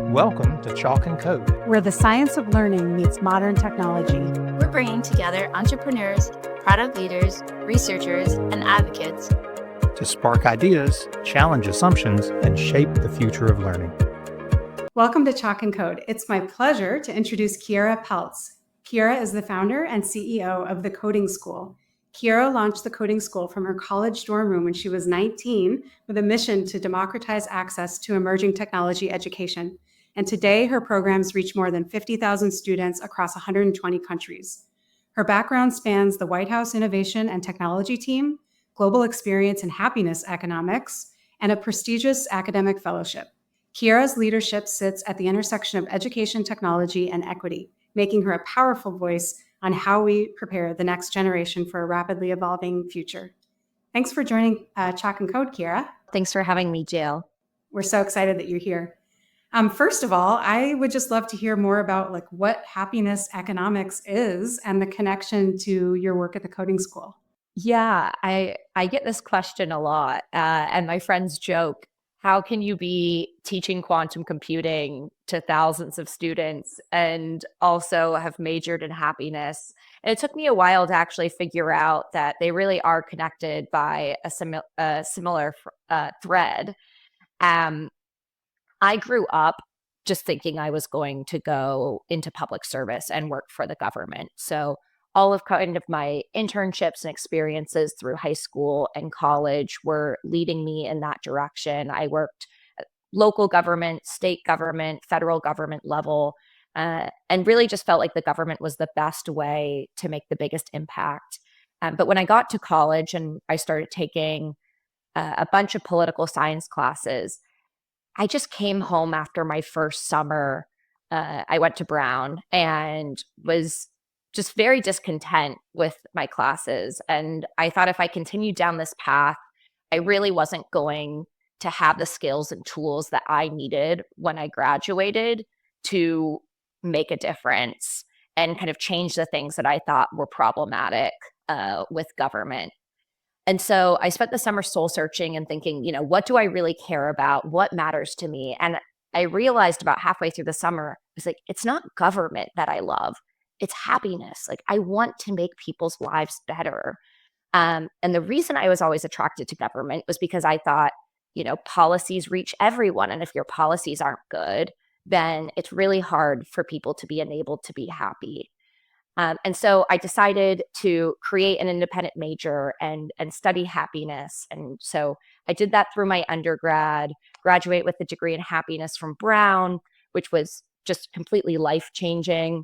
Welcome to Chalk and Code, where the science of learning meets modern technology. We're bringing together entrepreneurs, product leaders, researchers, and advocates to spark ideas, challenge assumptions, and shape the future of learning. Welcome to Chalk and Code. It's my pleasure to introduce Kiera Peltz. Kiera is the founder and CEO of the Coding School. Kiera launched the Coding School from her college dorm room when she was 19 with a mission to democratize access to emerging technology education. And today, her programs reach more than 50,000 students across 120 countries. Her background spans the White House Innovation and Technology Team, Global Experience and Happiness Economics, and a prestigious academic fellowship. Kiera's leadership sits at the intersection of education, technology, and equity, making her a powerful voice on how we prepare the next generation for a rapidly evolving future. Thanks for joining Chalk and Code, Kiera. Thanks for having me, Jill. We're so excited that you're here. First of all, I would just love to hear more about what happiness economics is and the connection to your work at the Coding School. Yeah, I get this question a lot, and my friends joke, how can you be teaching quantum computing to thousands of students and also have majored in happiness? And it took me a while to actually figure out that they really are connected by a similar thread. I grew up just thinking I was going to go into public service and work for the government. So all of kind of my internships and experiences through high school and college were leading me in that direction. I worked at local government, state government, federal government level, and really just felt like the government was the best way to make the biggest impact. But when I got to college and I started taking a bunch of political science classes, I just came home after my first summer. I went to Brown and was just very discontent with my classes. And I thought if I continued down this path, I really wasn't going to have the skills and tools that I needed when I graduated to make a difference and kind of change the things that I thought were problematic with government. And so I spent the summer soul searching and thinking, what do I really care about? What matters to me? And I realized about halfway through the summer, it's not government that I love. It's happiness. I want to make people's lives better. And the reason I was always attracted to government was because I thought, policies reach everyone. And if your policies aren't good, then it's really hard for people to be enabled to be happy. And so I decided to create an independent major and study happiness. And so I did that through my undergrad, graduate with a degree in happiness from Brown, which was just completely life-changing.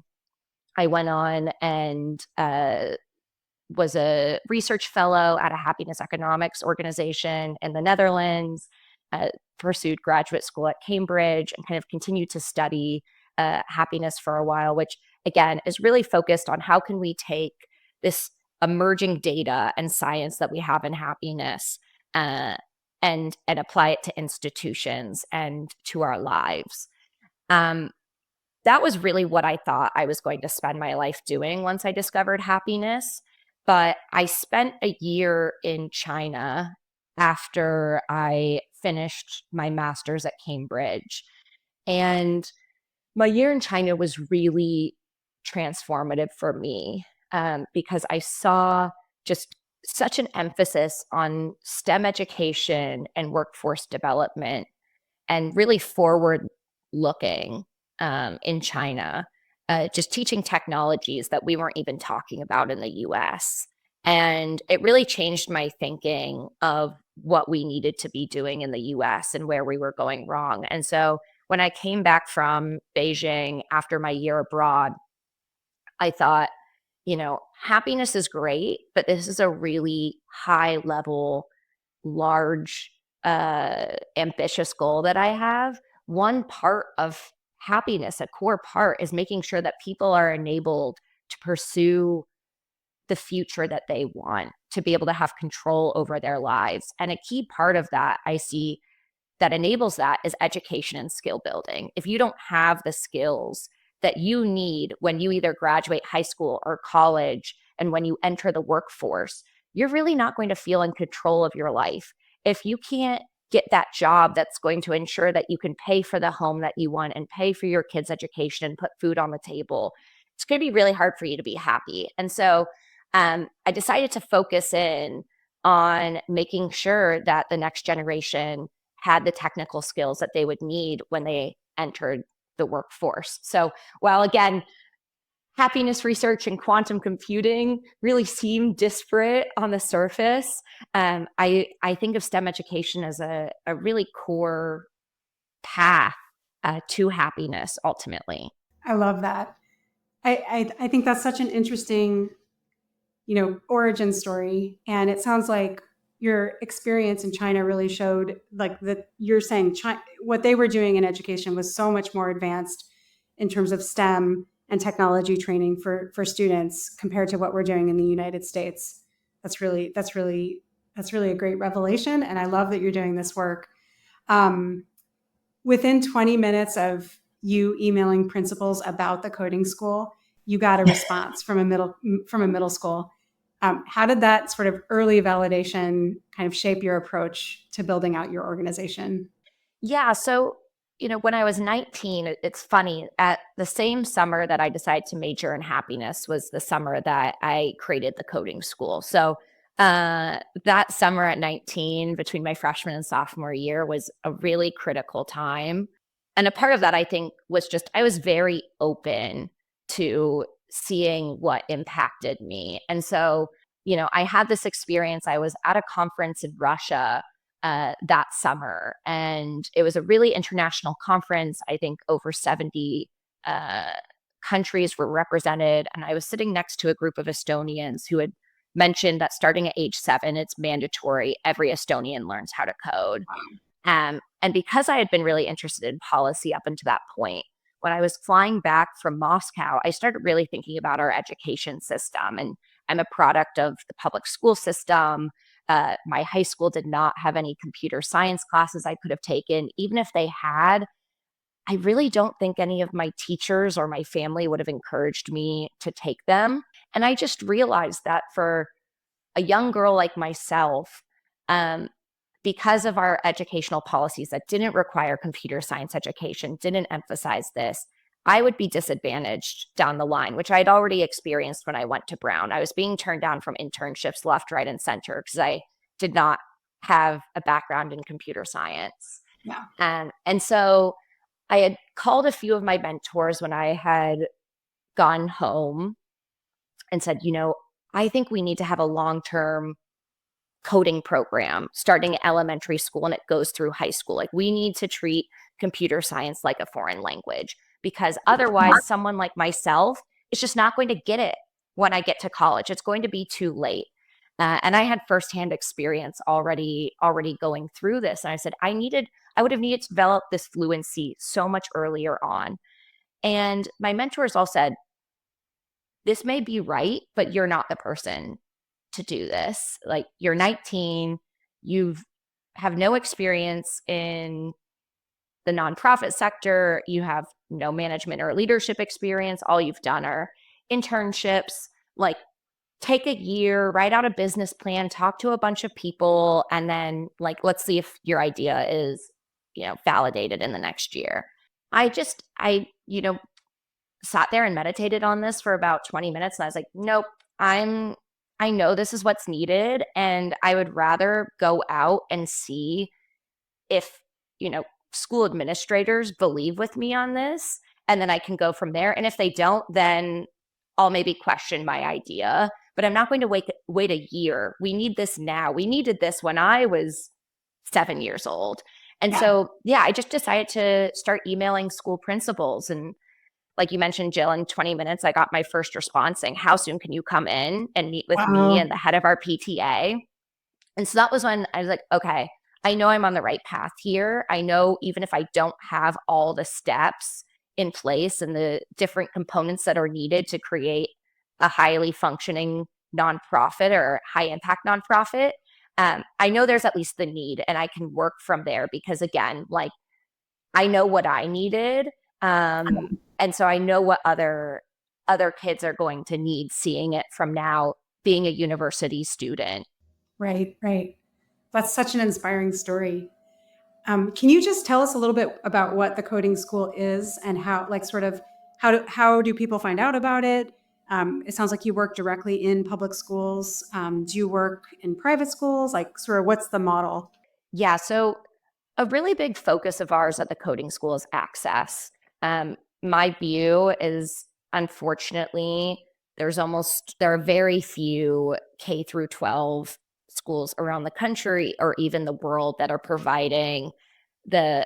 I went on and was a research fellow at a happiness economics organization in the Netherlands, pursued graduate school at Cambridge, and kind of continued to study happiness for a while, which again is really focused on how can we take this emerging data and science that we have in happiness and apply it to institutions and to our lives. That was really what I thought I was going to spend my life doing once I discovered happiness. But I spent a year in China after I finished my master's at Cambridge. And my year in China was really transformative for me because I saw just such an emphasis on STEM education and workforce development and really forward looking in China, just teaching technologies that we weren't even talking about in the US. And it really changed my thinking of what we needed to be doing in the US and where we were going wrong. And so when I came back from Beijing after my year abroad, I thought, happiness is great, but this is a really high level, large, ambitious goal that I have. One part of happiness, a core part, is making sure that people are enabled to pursue the future that they want, to be able to have control over their lives. And a key part of that I see that enables that is education and skill building. If you don't have the skills that you need when you either graduate high school or college and when you enter the workforce, you're really not going to feel in control of your life. If you can't get that job that's going to ensure that you can pay for the home that you want and pay for your kids' education and put food on the table, it's going to be really hard for you to be happy. And so I decided to focus in on making sure that the next generation had the technical skills that they would need when they entered the workforce. So while, again, happiness research and quantum computing really seem disparate on the surface, I think of STEM education as a really core path to happiness ultimately. I love that. I think that's such an interesting, origin story. And it sounds like your experience in China really showed like that you're saying what they were doing in education was so much more advanced in terms of STEM and technology training for students compared to what we're doing in the United States. That's really a great revelation. And I love that you're doing this work. Within 20 minutes of you emailing principals about the coding school, you got a response from a middle school. How did that sort of early validation kind of shape your approach to building out your organization? Yeah. So, when I was 19, it's funny, at the same summer that I decided to major in happiness was the summer that I created the coding school. So that summer at 19, between my freshman and sophomore year, was a really critical time. And a part of that, I think, was just I was very open to seeing what impacted me. And so, I had this experience. I was at a conference in Russia that summer, and it was a really international conference. I think over 70 countries were represented. And I was sitting next to a group of Estonians who had mentioned that starting at age 7, it's mandatory. Every Estonian learns how to code. And because I had been really interested in policy up until that point, when I was flying back from Moscow, I started really thinking about our education system. And I'm a product of the public school system. My high school did not have any computer science classes I could have taken. Even if they had, I really don't think any of my teachers or my family would have encouraged me to take them. And I just realized that for a young girl like myself, because of our educational policies that didn't require computer science education, didn't emphasize this, I would be disadvantaged down the line, which I'd already experienced when I went to Brown. I was being turned down from internships left, right, and center because I did not have a background in computer science. Yeah. And so I had called a few of my mentors when I had gone home and said, I think we need to have a long-term coding program starting at elementary school and it goes through high school. Like, we need to treat computer science like a foreign language, because otherwise someone like myself is just not going to get it when I get to college. It's going to be too late. And I had firsthand experience already going through this. And I said, I would have needed to develop this fluency so much earlier on. And my mentors all said, this may be right, but you're not the person to do this. Like, you're 19, you have no experience in the nonprofit sector, you have no management or leadership experience. All you've done are internships. Like, take a year, write out a business plan, talk to a bunch of people, and then let's see if your idea is, validated in the next year. I sat there and meditated on this for about 20 minutes. And I was like, nope, I know this is what's needed. And I would rather go out and see if, school administrators believe with me on this. And then I can go from there. And if they don't, then I'll maybe question my idea. But I'm not going to wait a year. We need this now. We needed this when I was 7 years old. And so, I just decided to start emailing school principals. And like you mentioned, Jill, in 20 minutes, I got my first response saying, how soon can you come in and meet with me and the head of our PTA? And so that was when I was like, okay, I know I'm on the right path here. I know even if I don't have all the steps in place and the different components that are needed to create a highly functioning nonprofit or high impact nonprofit, I know there's at least the need, and I can work from there because, again, I know what I needed. And so I know what other kids are going to need, seeing it from now being a university student. Right. That's such an inspiring story. Can you just tell us a little bit about what the coding school is and how, like, sort of how do people find out about it? It sounds like you work directly in public schools. Do you work in private schools? Like, sort of, what's the model? Yeah, so a really big focus of ours at the coding school is access. My view is, unfortunately, there are very few K through 12 schools around the country or even the world that are providing the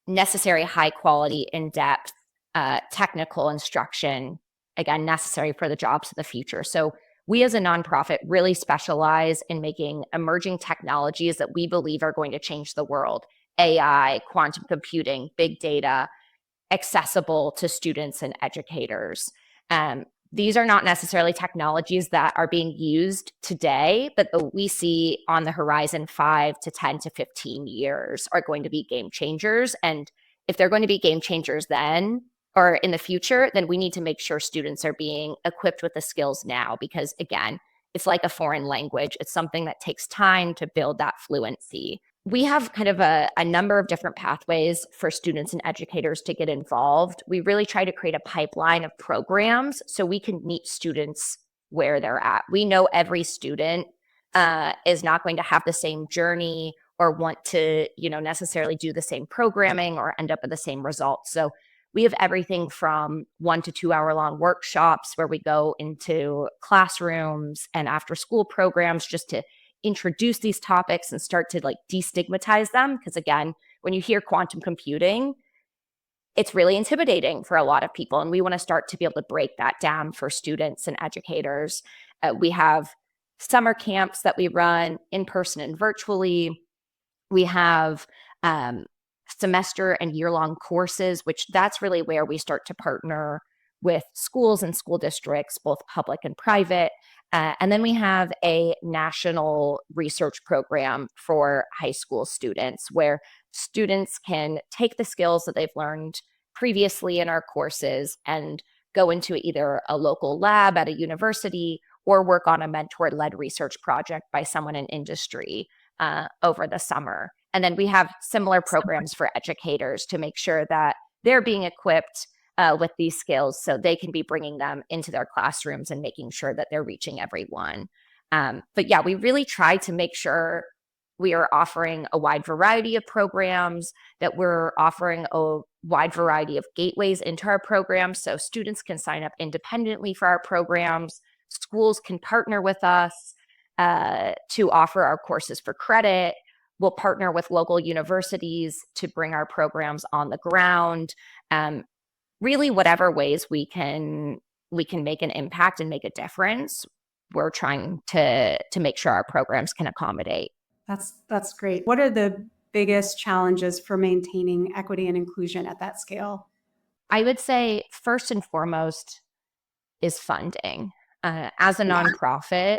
necessary high quality, in-depth technical instruction, again, necessary for the jobs of the future. So we as a nonprofit really specialize in making emerging technologies that we believe are going to change the world: AI, quantum computing, big data, accessible to students and educators. These are not necessarily technologies that are being used today, but we see on the horizon 5 to 10 to 15 years are going to be game changers. And if they're going to be game changers then or in the future, then we need to make sure students are being equipped with the skills now, because again, it's like a foreign language. It's something that takes time to build that fluency. We have kind of a number of different pathways for students and educators to get involved. We really try to create a pipeline of programs so we can meet students where they're at. We know every student is not going to have the same journey or want to, necessarily do the same programming or end up with the same results. So we have everything from 1 to 2 hour long workshops where we go into classrooms and after school programs just to introduce these topics and start to destigmatize them. Because again, when you hear quantum computing, it's really intimidating for a lot of people. And we want to start to be able to break that down for students and educators. We have summer camps that we run in person and virtually. We have semester and year-long courses, which that's really where we start to partner with schools and school districts, both public and private. And then we have a national research program for high school students where students can take the skills that they've learned previously in our courses and go into either a local lab at a university or work on a mentor-led research project by someone in industry over the summer. And then we have similar programs for educators to make sure that they're being equipped with these skills so they can be bringing them into their classrooms and making sure that they're reaching everyone. But yeah, we really try to make sure we are offering a wide variety of programs, that we're offering a wide variety of gateways into our programs so students can sign up independently for our programs. Schools can partner with us to offer our courses for credit. We'll partner with local universities to bring our programs on the ground. Really, whatever ways we can make an impact and make a difference, we're trying to make sure our programs can accommodate. That's great. What are the biggest challenges for maintaining equity and inclusion at that scale? I would say first and foremost is funding. As a nonprofit,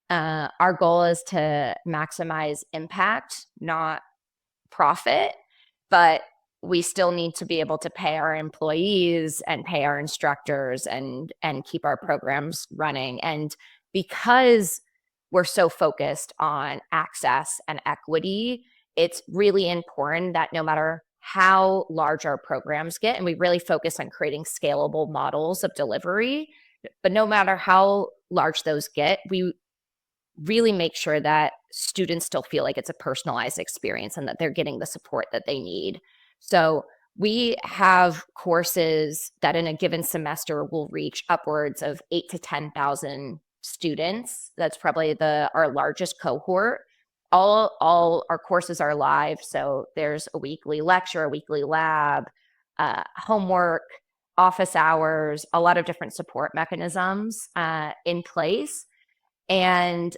our goal is to maximize impact, not profit, but we still need to be able to pay our employees and pay our instructors and keep our programs running. And because we're so focused on access and equity, it's really important that no matter how large our programs get, and we really focus on creating scalable models of delivery, but no matter how large those get, we really make sure that students still feel like it's a personalized experience and that they're getting the support that they need. So we have courses that in a given semester will reach upwards of 8,000 to 10,000 students. That's probably our largest cohort. All our courses are live. So there's a weekly lecture, a weekly lab, homework, office hours, a lot of different support mechanisms in place. And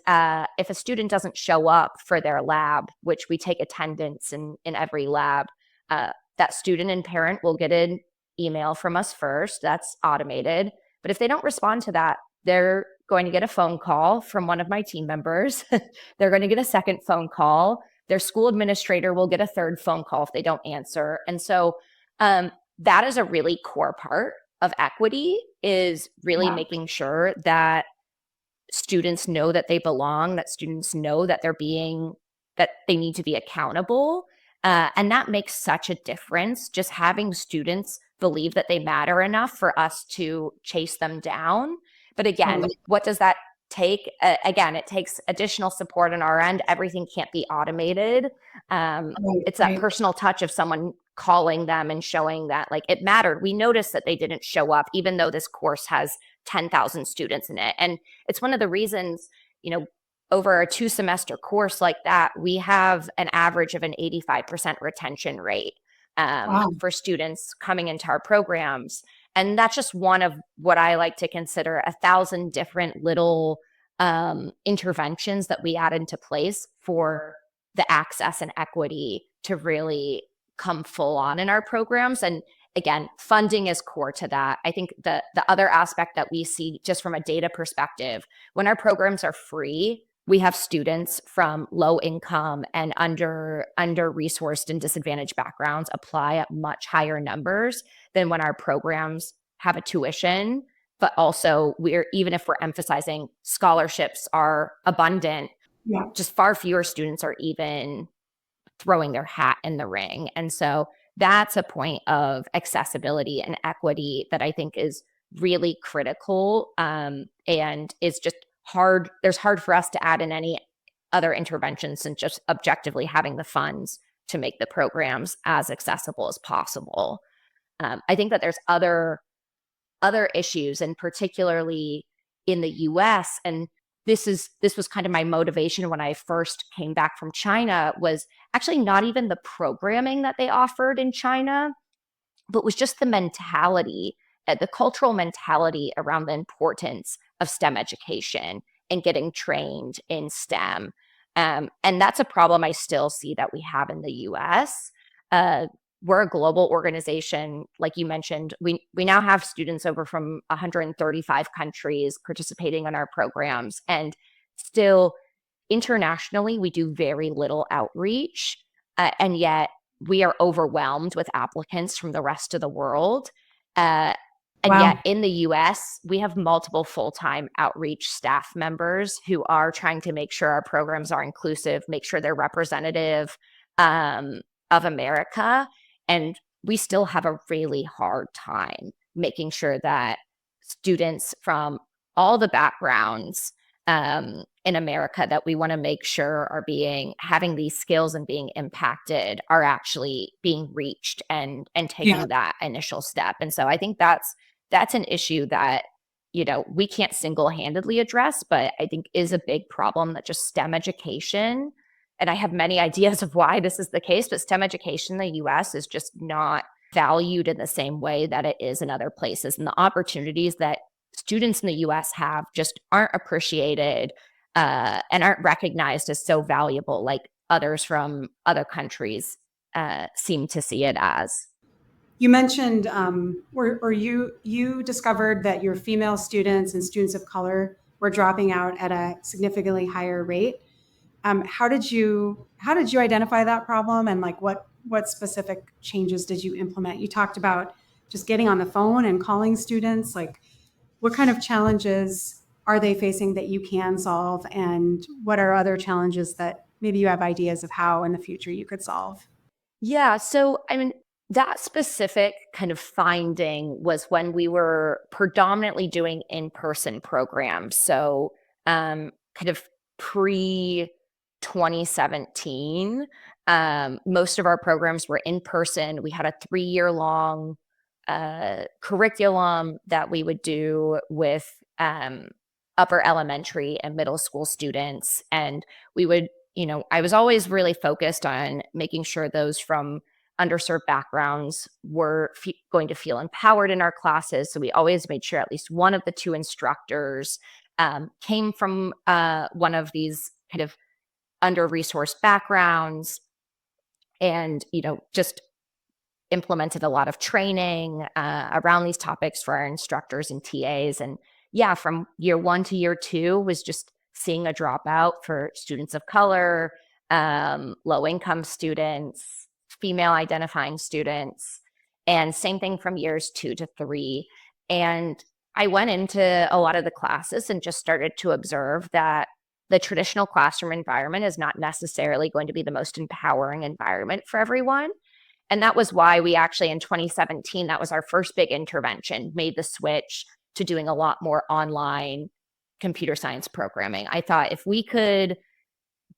if a student doesn't show up for their lab, which we take attendance in every lab, that student and parent will get an email from us first. That's automated. But if they don't respond to that, they're going to get a phone call from one of my team members. They're going to get a second phone call. Their school administrator will get a third phone call if they don't answer. And so that is a really core part of equity, is really making sure that students know that they belong, that students know that that they need to be accountable. And that makes such a difference, just having students believe that they matter enough for us to chase them down. But again, what does that take? Again, it takes additional support on our end. Everything can't be automated. It's that personal touch of someone calling them and showing that like it mattered. We noticed that they didn't show up, even though this course has 10,000 students in it. And it's one of the reasons, over a 2-semester course like that, we have an average of an 85% retention rate for students coming into our programs. And that's just one of what I like to consider 1,000 different little interventions that we add into place for the access and equity to really come full on in our programs. And again, funding is core to that. I think the other aspect that we see just from a data perspective, when our programs are free, we have students from low income and under-resourced and disadvantaged backgrounds apply at much higher numbers than when our programs have a tuition. But also, even if we're emphasizing scholarships are abundant, just far fewer students are even throwing their hat in the ring. And so that's a point of accessibility and equity that I think is really critical, and is just hard. There's hard for us to add in any other interventions than just objectively having the funds to make the programs as accessible as possible. I think that there's other issues, and particularly in the US, and this was kind of my motivation when I first came back from China, was actually not even the programming that they offered in China, but was just the mentality, the cultural mentality around the importance of STEM education and getting trained in STEM. And that's a problem I still see that we have in the US. We're a global organization. Like you mentioned, we now have students over from 135 countries participating in our programs. And still, internationally, we do very little outreach. And yet, we are overwhelmed with applicants from the rest of the world. And yet in the US, we have multiple full-time outreach staff members who are trying to make sure our programs are inclusive, make sure they're representative of America. And we still have a really hard time making sure that students from all the backgrounds in America that we want to make sure are having these skills and being impacted are actually being reached and taking that initial step. And so I think that's an issue that, we can't single-handedly address, but I think is a big problem that just STEM education, and I have many ideas of why this is the case, but STEM education in the US is just not valued in the same way that it is in other places. And the opportunities that students in the US have just aren't appreciated and aren't recognized as so valuable like others from other countries seem to see it as. You mentioned, or you discovered that your female students and students of color were dropping out at a significantly higher rate. How did you identify that problem, and like what specific changes did you implement? You talked about just getting on the phone and calling students. Like, what kind of challenges are they facing that you can solve, and what are other challenges that maybe you have ideas of how in the future you could solve? Yeah, so I mean, that specific kind of finding was when we were predominantly doing in-person programs. So kind of pre-2017, most of our programs were in person. We had a 3-year-long curriculum that we would do with upper elementary and middle school students. And we would, I was always really focused on making sure those from underserved backgrounds were going to feel empowered in our classes. So we always made sure at least one of the 2 instructors came from one of these kind of under-resourced backgrounds, and, just implemented a lot of training around these topics for our instructors and TAs. And yeah, from year 1 to year 2 was just seeing a dropout for students of color, low-income students, female identifying students, and same thing from years 2 to 3. And I went into a lot of the classes and just started to observe that the traditional classroom environment is not necessarily going to be the most empowering environment for everyone. And that was why we actually, in 2017, that was our first big intervention, made the switch to doing a lot more online computer science programming. I thought if we could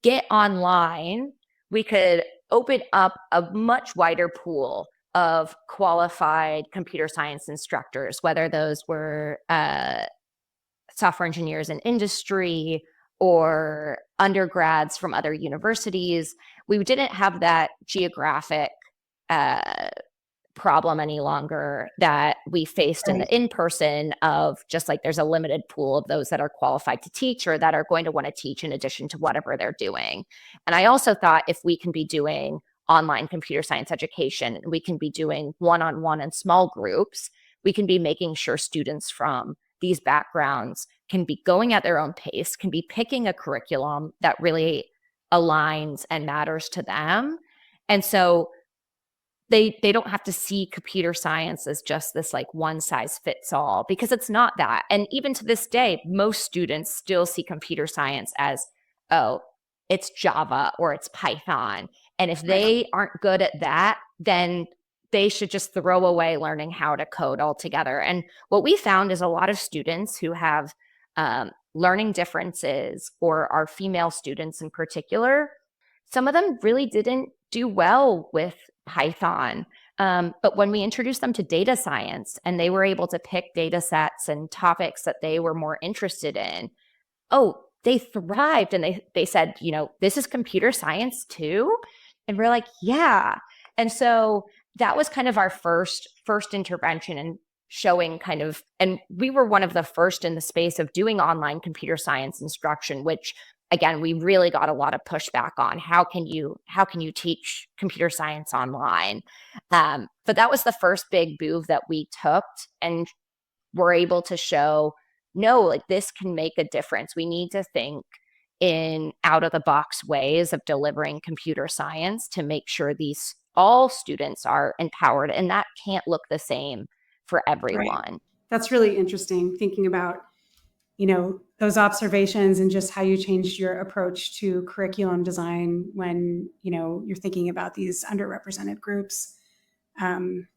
get online, we could open up a much wider pool of qualified computer science instructors, whether those were software engineers in industry or undergrads from other universities. We didn't have that geographic problem any longer that we faced in the in-person of just like there's a limited pool of those that are qualified to teach or that are going to want to teach in addition to whatever they're doing. And I also thought if we can be doing online computer science education and we can be doing one-on-one and small groups, we can be making sure students from these backgrounds can be going at their own pace, can be picking a curriculum that really aligns and matters to them. And so they don't have to see computer science as just this like one size fits all, because it's not that. And even to this day, most students still see computer science as, oh, it's Java or it's Python. And if they aren't good at that, then they should just throw away learning how to code altogether. And what we found is a lot of students who have learning differences, or our female students in particular, some of them really didn't do well with Python. But when we introduced them to data science and they were able to pick data sets and topics that they were more interested in, oh, they thrived. And they said, you know, this is computer science too. And we're like, yeah. And so that was kind of our first intervention in showing kind of, and we were one of the first in the space of doing online computer science instruction, which again, we really got a lot of pushback on. How can you teach computer science online? But that was the first big move that we took, and were able to show, no, like this can make a difference. We need to think in out of the box ways of delivering computer science to make sure all students are empowered, and that can't look the same for everyone. Right. That's really interesting, thinking about, you know, those observations and just how you changed your approach to curriculum design when, you know, you're thinking about these underrepresented groups. I'm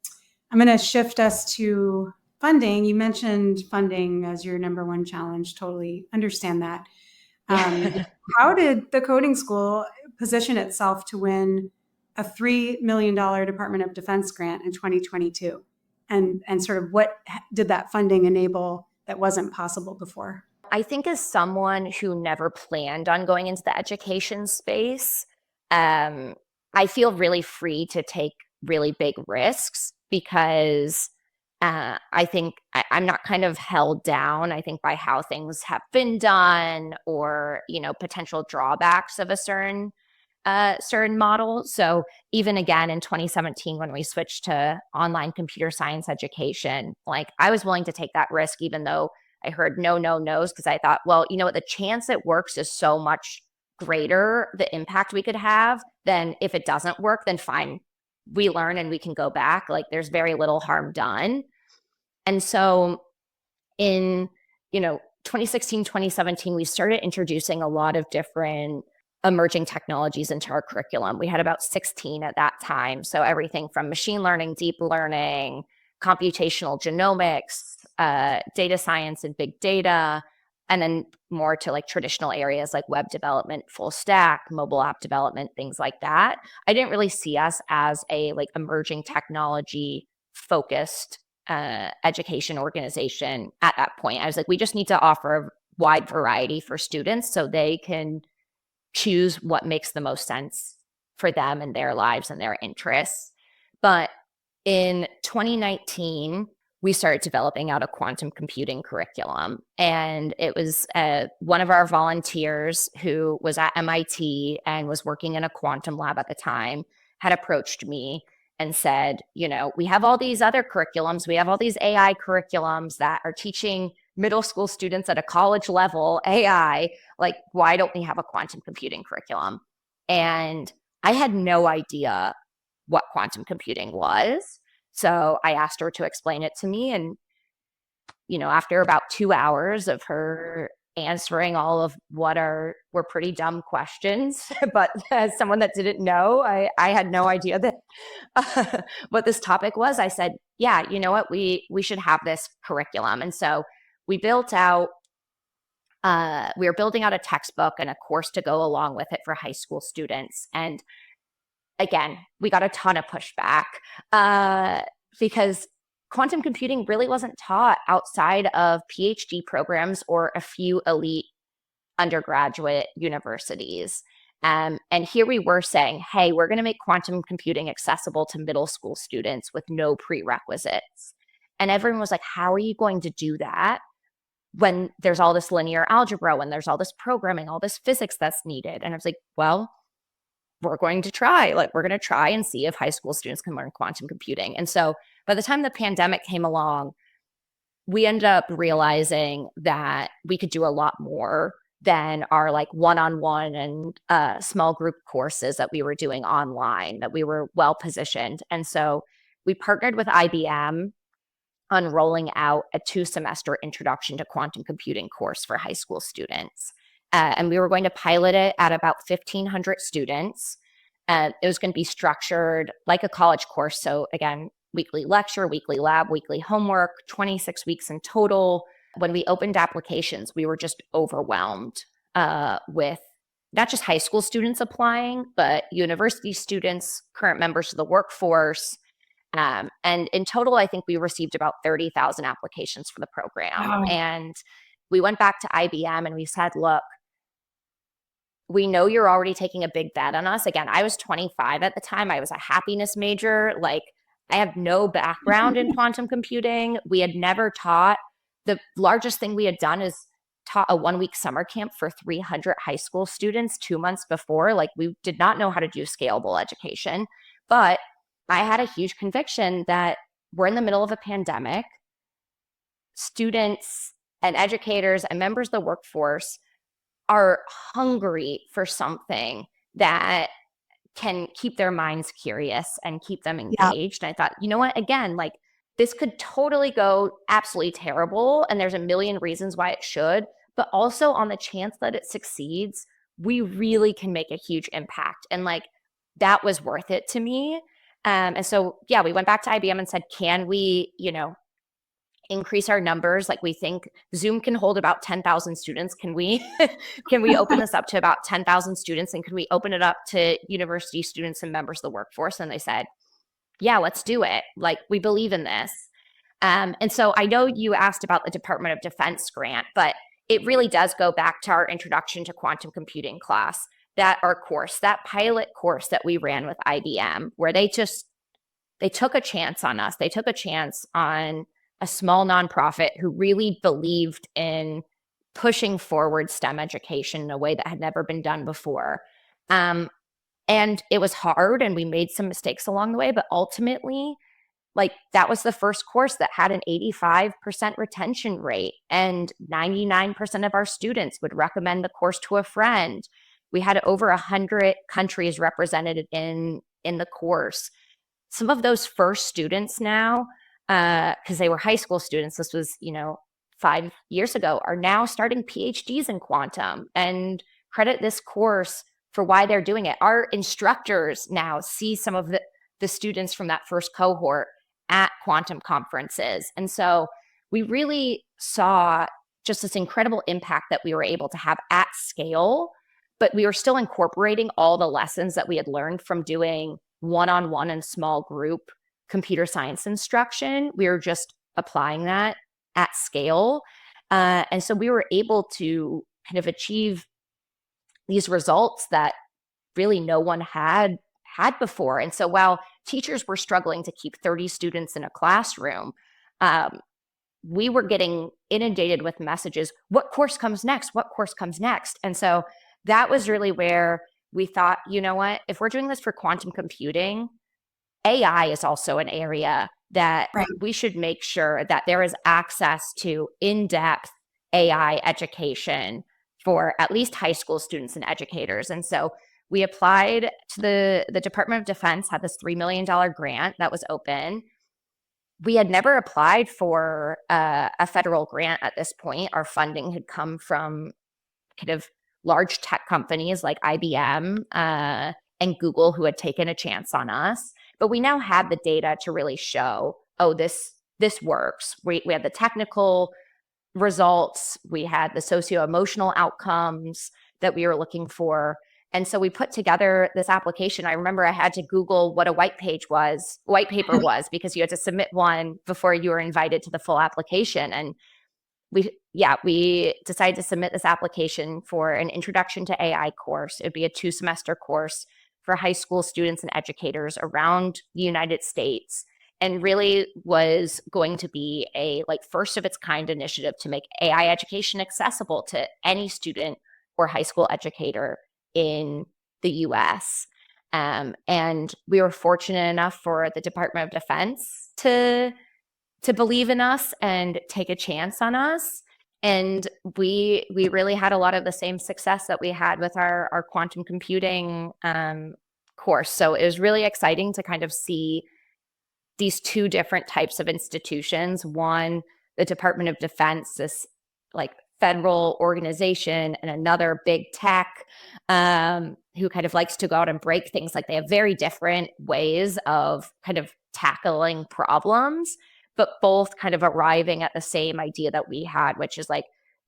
going to shift us to funding. You mentioned funding as your number one challenge. Totally understand that. How did the coding school position itself to win a $3 million Department of Defense grant in 2022? And sort of what did that funding enable that wasn't possible before? I think as someone who never planned on going into the education space, I feel really free to take really big risks because I think I'm not kind of held down, I think, by how things have been done or, you know, potential drawbacks of a certain model. So even again in 2017, when we switched to online computer science education, like I was willing to take that risk, even though I heard no's, because I thought, well, you know what, the chance it works is so much greater, the impact we could have, than if it doesn't work, then fine, we learn and we can go back. Like there's very little harm done. And so in, you know, 2016, 2017, we started introducing a lot of different emerging technologies into our curriculum. We had about 16 at that time. So everything from machine learning, deep learning, computational genomics, data science and big data, and then more to like traditional areas like web development, full stack, mobile app development, things like that. I didn't really see us as a like emerging technology focused education organization at that point. I was like, we just need to offer a wide variety for students so they can choose what makes the most sense for them and their lives and their interests. But in 2019, we started developing out a quantum computing curriculum. And it was one of our volunteers who was at MIT and was working in a quantum lab at the time had approached me and said, you know, we have all these other curriculums. We have all these AI curriculums that are teaching middle school students at a college level AI. Like, why don't we have a quantum computing curriculum? And I had no idea what quantum computing was. So I asked her to explain it to me. And, you know, after about 2 hours of her answering all of what were pretty dumb questions. But as someone that didn't know, I had no idea that what this topic was. I said, yeah, you know what, we should have this curriculum. And so we built out, we were building out a textbook and a course to go along with it for high school students. And again, we got a ton of pushback because quantum computing really wasn't taught outside of PhD programs or a few elite undergraduate universities. And here we were saying, hey, we're going to make quantum computing accessible to middle school students with no prerequisites. And everyone was like, how are you going to do that when there's all this linear algebra, when there's all this programming, all this physics that's needed? And I was like, well, we're going to try. Like, we're going to try and see if high school students can learn quantum computing. And so by the time the pandemic came along, we ended up realizing that we could do a lot more than our like one-on-one and small group courses that we were doing online, that we were well positioned. And so we partnered with IBM on rolling out a 2-semester introduction to quantum computing course for high school students. And we were going to pilot it at about 1,500 students. It was going to be structured like a college course. So again, weekly lecture, weekly lab, weekly homework, 26 weeks in total. When we opened applications, we were just overwhelmed with not just high school students applying, but university students, current members of the workforce. And in total, I think we received about 30,000 applications for the program. Wow. And we went back to IBM and we said, look, we know you're already taking a big bet on us. Again, I was 25 at the time. I was a happiness major. Like, I have no background in quantum computing. We had never taught. The largest thing we had done is taught a 1-week summer camp for 300 high school students 2 months before. Like, we did not know how to do scalable education. But I had a huge conviction that we're in the middle of a pandemic. Students and educators and members of the workforce are hungry for something that can keep their minds curious and keep them engaged. And I thought, you know what, again, like, this could totally go absolutely terrible. And there's a million reasons why it should, but also on the chance that it succeeds, we really can make a huge impact. And like, that was worth it to me. And so, yeah, we went back to IBM and said, can we, increase our numbers? Like, we think Zoom can hold about 10,000 students. Can we open this up to about 10,000 students? And can we open it up to university students and members of the workforce? And they said, yeah, let's do it. Like, we believe in this. And so I know you asked about the Department of Defense grant, but it really does go back to our introduction to quantum computing class, that pilot course that we ran with IBM, where they took a chance on us. They took a chance on a small nonprofit who really believed in pushing forward STEM education in a way that had never been done before. And it was hard, and we made some mistakes along the way, but ultimately, like, that was the first course that had an 85% retention rate, and 99% of our students would recommend the course to a friend. We had over 100 countries represented in the course. Some of those first students now, because they were high school students, this was, 5 years ago, are now starting PhDs in quantum and credit this course for why they're doing it. Our instructors now see some of the students from that first cohort at quantum conferences. And so we really saw just this incredible impact that we were able to have at scale, but we were still incorporating all the lessons that we had learned from doing one-on-one and small group computer science instruction. We were just applying that at scale. And so we were able to kind of achieve these results that really no one had before. And so while teachers were struggling to keep 30 students in a classroom, we were getting inundated with messages, what course comes next? What course comes next? And so that was really where we thought, you know what, if we're doing this for quantum computing, AI is also an area that we should make sure that there is access to in-depth AI education for at least high school students and educators. And so we applied to the Department of Defense, had this $3 million grant that was open. we had never applied for a federal grant at this point. Our funding had come from kind of large tech companies like IBM and Google, who had taken a chance on us. But we now had the data to really show, oh, this works. We had the technical results, we had the socio-emotional outcomes that we were looking for. And so we put together this application. I remember I had to Google what a white paper was, because you had to submit one before you were invited to the full application. And we decided to submit this application for an introduction to AI course. It would be a 2-semester course for high school students and educators around the United States, and really was going to be a first of its kind initiative to make AI education accessible to any student or high school educator in the US. And we were fortunate enough for the Department of Defense to believe in us and take a chance on us. And we really had a lot of the same success that we had with our quantum computing course. So it was really exciting to kind of see these two different types of institutions. One, the Department of Defense, this federal organization, and another big tech who kind of likes to go out and break things. They have very different ways of kind of tackling problems, but both kind of arriving at the same idea that we had, which is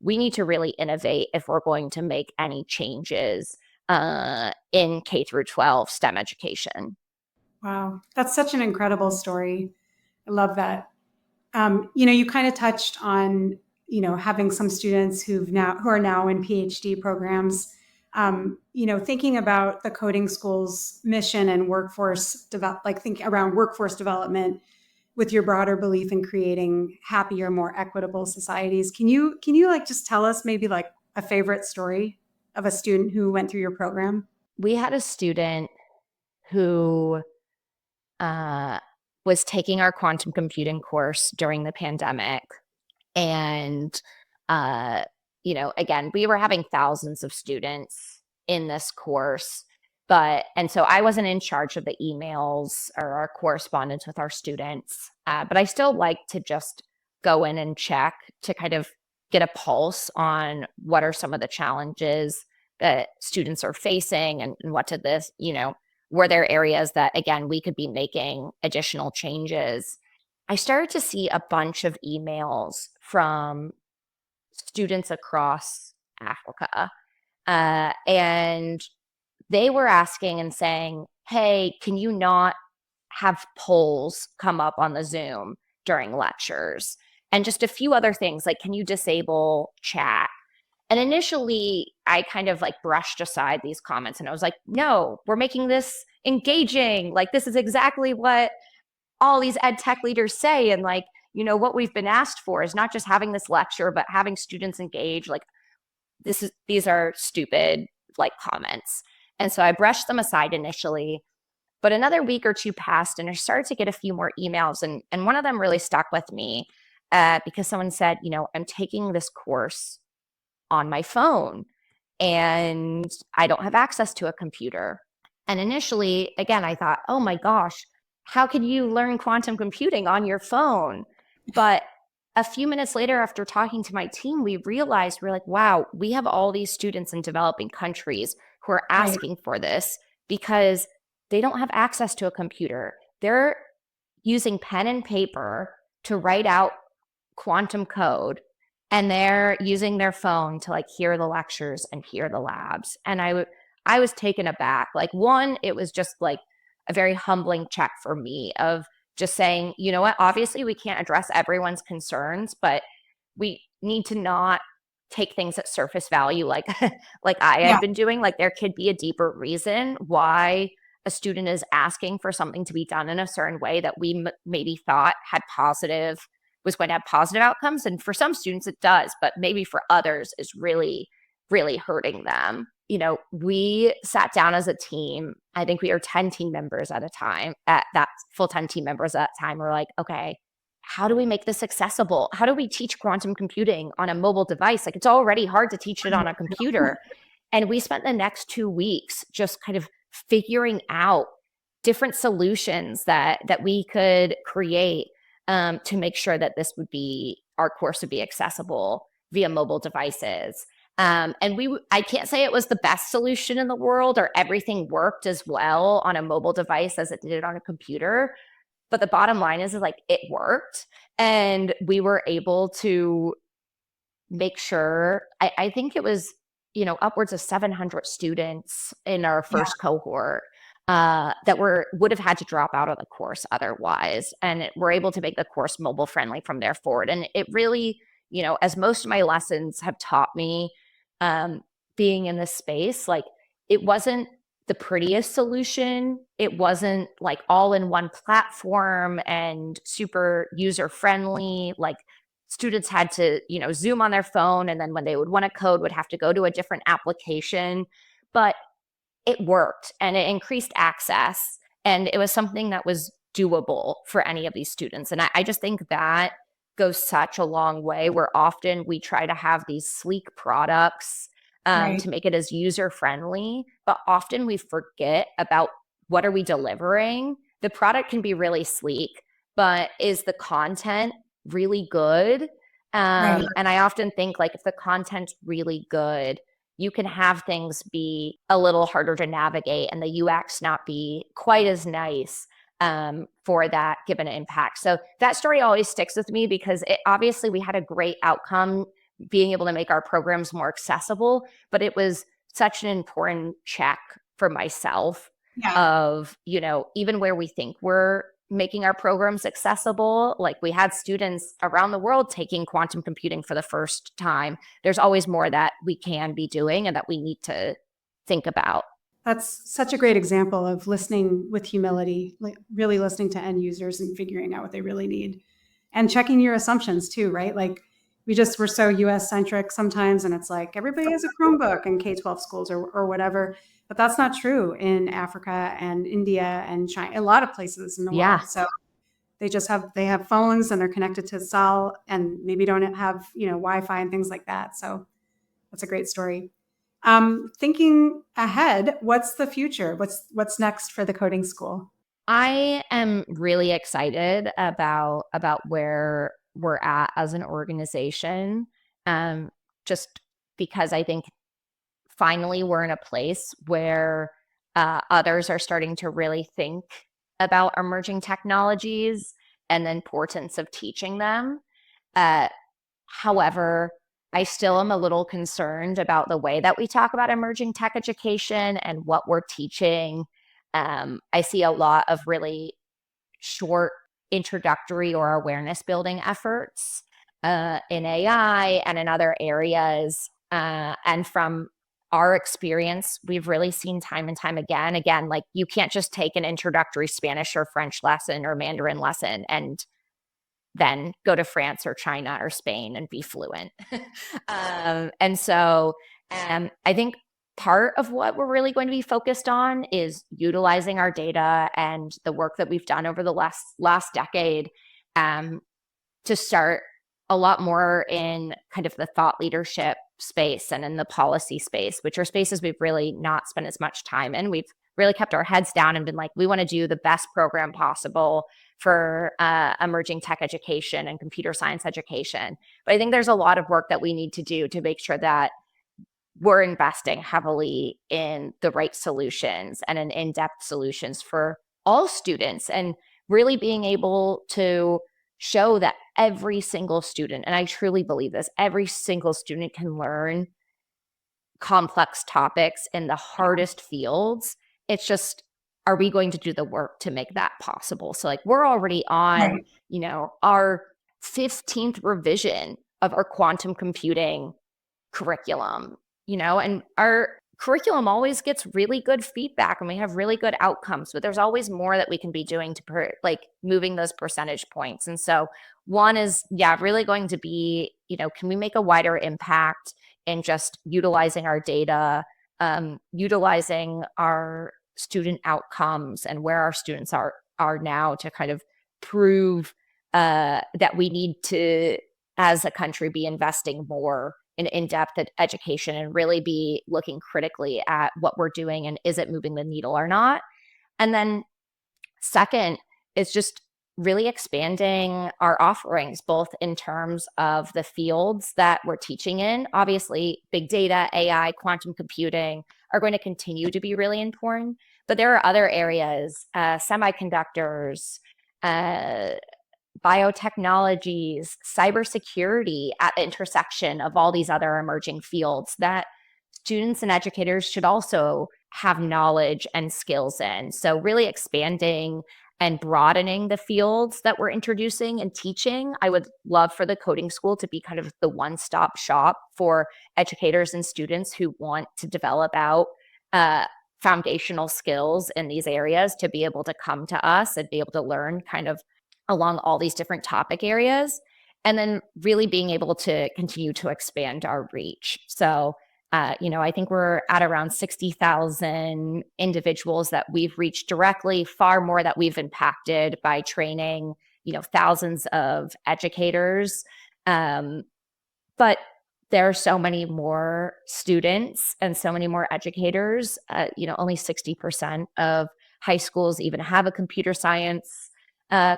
we need to really innovate if we're going to make any changes in K through 12 STEM education. Wow, that's such an incredible story. I love that. You kind of touched on, having some students who are now in PhD programs. Thinking about the coding school's mission and think around workforce development with your broader belief in creating happier, more equitable societies. Can you just tell us maybe a favorite story of a student who went through your program? We had a student who was taking our quantum computing course during the pandemic. And, again, we were having thousands of students in this course, and so I wasn't in charge of the emails or our correspondence with our students, but I still like to just go in and check to kind of get a pulse on what are some of the challenges that students are facing, and what to this, were there areas that, again, we could be making additional changes. I started to see a bunch of emails from students across Africa, and they were asking and saying, hey, can you not have polls come up on the Zoom during lectures? And just a few other things, can you disable chat? And initially, I kind of brushed aside these comments, and I was like, no, we're making this engaging. This is exactly what all these ed tech leaders say. And what we've been asked for is not just having this lecture, but having students engage. These are stupid comments. And so I brushed them aside initially, but another week or two passed, and I started to get a few more emails. And one of them really stuck with me because someone said, I'm taking this course on my phone and I don't have access to a computer. And initially, again, I thought, oh my gosh, how can you learn quantum computing on your phone? But a few minutes later, after talking to my team, we realized we're wow, we have all these students in developing countries who are asking for this because they don't have access to a computer. They're using pen and paper to write out quantum code, and they're using their phone to hear the lectures and hear the labs. And I was taken aback. One, it was just a very humbling check for me of just saying, you know what, obviously we can't address everyone's concerns, but we need to not take things at surface value I have been doing. There could be a deeper reason why a student is asking for something to be done in a certain way that we maybe thought was going to have positive outcomes. And for some students it does, but maybe for others is really, really hurting them. We sat down as a team. I think we were 10 team members at a time, at that full-time team members at that time. We're okay, how do we make this accessible? How do we teach quantum computing on a mobile device? It's already hard to teach it on a computer. And we spent the next 2 weeks just kind of figuring out different solutions that we could create to make sure that our course would be accessible via mobile devices. And I can't say it was the best solution in the world or everything worked as well on a mobile device as it did on a computer. But the bottom line is like it worked. And we were able to make sure, I think it was, upwards of 700 students in our first cohort that would have had to drop out of the course otherwise. And we're able to make the course mobile friendly from there forward. And it really, as most of my lessons have taught me, being in this space, like it wasn't the prettiest solution. It wasn't like all in one platform and super user friendly. Like students had to, Zoom on their phone. And then when they would want to code, would have to go to a different application. But it worked and it increased access. And it was something that was doable for any of these students. And I just think that goes such a long way, where often we try to have these sleek products to make it as user friendly, but often we forget about what are we delivering. The product can be really sleek, but is the content really good? And I often think like if the content's really good, you can have things be a little harder to navigate and the UX not be quite as nice for that given impact. So that story always sticks with me because obviously we had a great outcome being able to make our programs more accessible, but it was such an important check for myself of, even where we think we're making our programs accessible, like we had students around the world taking quantum computing for the first time. There's always more that we can be doing and that we need to think about. That's such a great example of listening with humility, like really listening to end users and figuring out what they really need and checking your assumptions too, right? Like we're so US centric sometimes, and it's like everybody has a Chromebook in K-12 schools or whatever, but that's not true in Africa and India and China, a lot of places in the world. So they have phones and they're connected to cell and maybe don't have, Wi-Fi and things like that. So that's a great story. Thinking ahead, what's the future? What's next for the coding school? I am really excited about where we're at as an organization, just because I think finally we're in a place where others are starting to really think about emerging technologies and the importance of teaching them. However, I still am a little concerned about the way that we talk about emerging tech education and what we're teaching. I see a lot of really short introductory or awareness building efforts in AI and in other areas. And from our experience, we've really seen time and time again, like you can't just take an introductory Spanish or French lesson or Mandarin lesson and then go to France or China or Spain and be fluent. And so I think part of what we're really going to be focused on is utilizing our data and the work that we've done over the last decade to start a lot more in kind of the thought leadership space and in the policy space, which are spaces we've really not spent as much time in. We've really kept our heads down and been like, we want to do the best program possible for emerging tech education and computer science education. But I think there's a lot of work that we need to do to make sure that we're investing heavily in the right solutions and in in-depth solutions for all students, and really being able to show that every single student, and I truly believe this, every single student can learn complex topics in the hardest fields. It's just, are we going to do the work to make that possible? So like we're already on, our 15th revision of our quantum computing curriculum, and our curriculum always gets really good feedback and we have really good outcomes, but there's always more that we can be doing to moving those percentage points. And so one is, really going to be, can we make a wider impact in just utilizing our data, utilizing our student outcomes and where our students are now to kind of prove that we need to, as a country, be investing more in in-depth education and really be looking critically at what we're doing and is it moving the needle or not. And then second is just really expanding our offerings, both in terms of the fields that we're teaching in. Obviously, big data, AI, quantum computing are going to continue to be really important, but there are other areas, semiconductors, uh, biotechnologies, cybersecurity at the intersection of all these other emerging fields that students and educators should also have knowledge and skills in. So really expanding and broadening the fields that we're introducing and teaching. I would love for the coding school to be kind of the one-stop shop for educators and students who want to develop out foundational skills in these areas to be able to come to us and be able to learn kind of along all these different topic areas, and then really being able to continue to expand our reach. So, I think we're at around 60,000 individuals that we've reached directly, far more that we've impacted by training, thousands of educators. But there are so many more students and so many more educators. Only 60% of high schools even have a computer science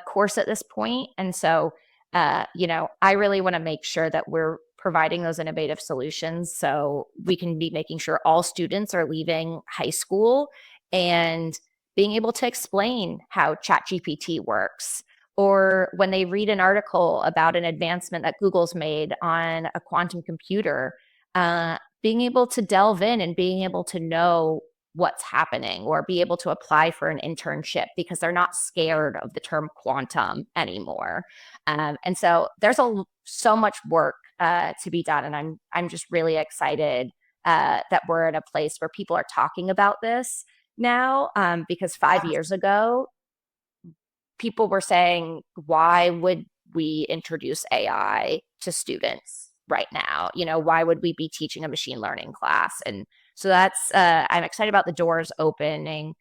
course at this point. And so, I really want to make sure that we're providing those innovative solutions so we can be making sure all students are leaving high school and being able to explain how ChatGPT works, or when they read an article about an advancement that Google's made on a quantum computer, being able to delve in and being able to know what's happening or be able to apply for an internship because they're not scared of the term quantum anymore. And so there's so much work to be done. And I'm just really excited that we're in a place where people are talking about this now, because 5 years ago, people were saying, why would we introduce AI to students right now? Why would we be teaching a machine learning class? And so that's, I'm excited about the doors opening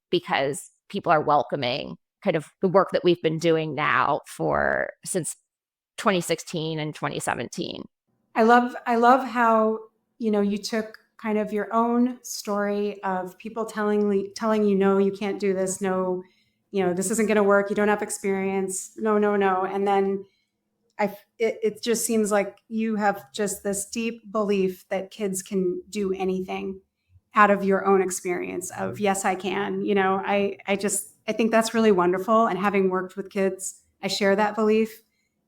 because people are welcoming kind of the work that we've been doing now since 2016 and 2017. I love how, you took kind of your own story of people telling you, no, you can't do this. No, this isn't going to work. You don't have experience. No. And then it just seems like you have just this deep belief that kids can do anything out of your own experience of, yes, I can. I think that's really wonderful. And having worked with kids, I share that belief.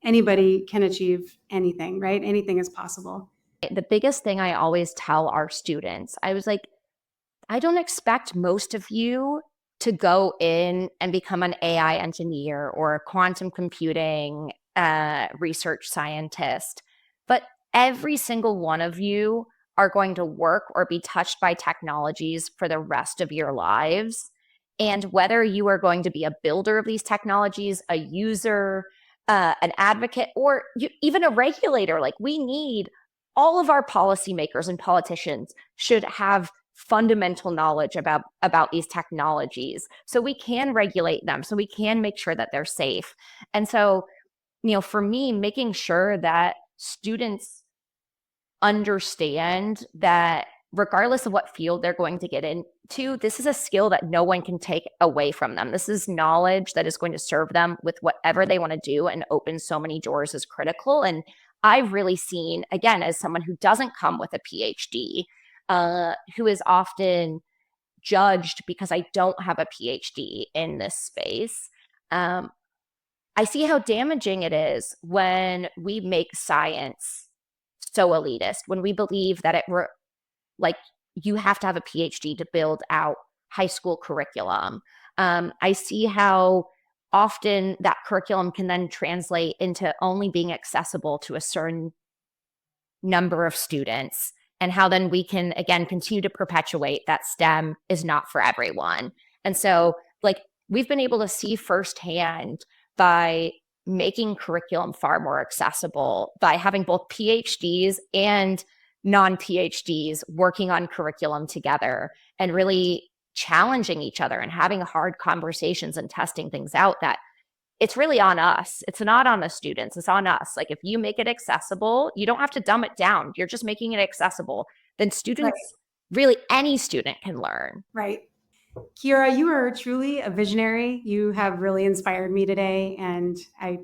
Anybody can achieve anything, right? Anything is possible. The biggest thing I always tell our students, I was like, I don't expect most of you to go in and become an AI engineer or a quantum computing research scientist, but every single one of you are going to work or be touched by technologies for the rest of your lives. And whether you are going to be a builder of these technologies, a user, an advocate, or even a regulator, like we need all of our policymakers and politicians should have fundamental knowledge about these technologies so we can regulate them, so we can make sure that they're safe. And so, for me, making sure that students understand that regardless of what field they're going to get into, this is a skill that no one can take away from them. This is knowledge that is going to serve them with whatever they want to do and open so many doors is critical. And I've really seen, again, as someone who doesn't come with a PhD, who is often judged because I don't have a PhD in this space, I see how damaging it is when we make science so elitist, when we believe that like you have to have a PhD to build out high school curriculum. I see how often that curriculum can then translate into only being accessible to a certain number of students, and how then we can, again, continue to perpetuate that STEM is not for everyone. And so, we've been able to see firsthand by making curriculum far more accessible, by having both PhDs and non-PhDs working on curriculum together and really challenging each other and having hard conversations and testing things out, that it's really on us. It's not on the students. It's on us. If you make it accessible, you don't have to dumb it down. You're just making it accessible. Then students, really any student can learn. Right. Kiera, you are truly a visionary. You have really inspired me today, and I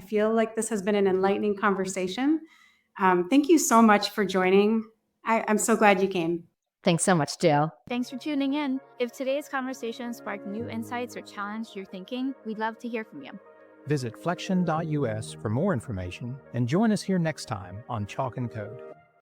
feel like this has been an enlightening conversation. Thank you so much for joining. I'm so glad you came. Thanks so much, Jill. Thanks for tuning in. If today's conversation sparked new insights or challenged your thinking, we'd love to hear from you. Visit flexion.us for more information and join us here next time on Chalk and Code.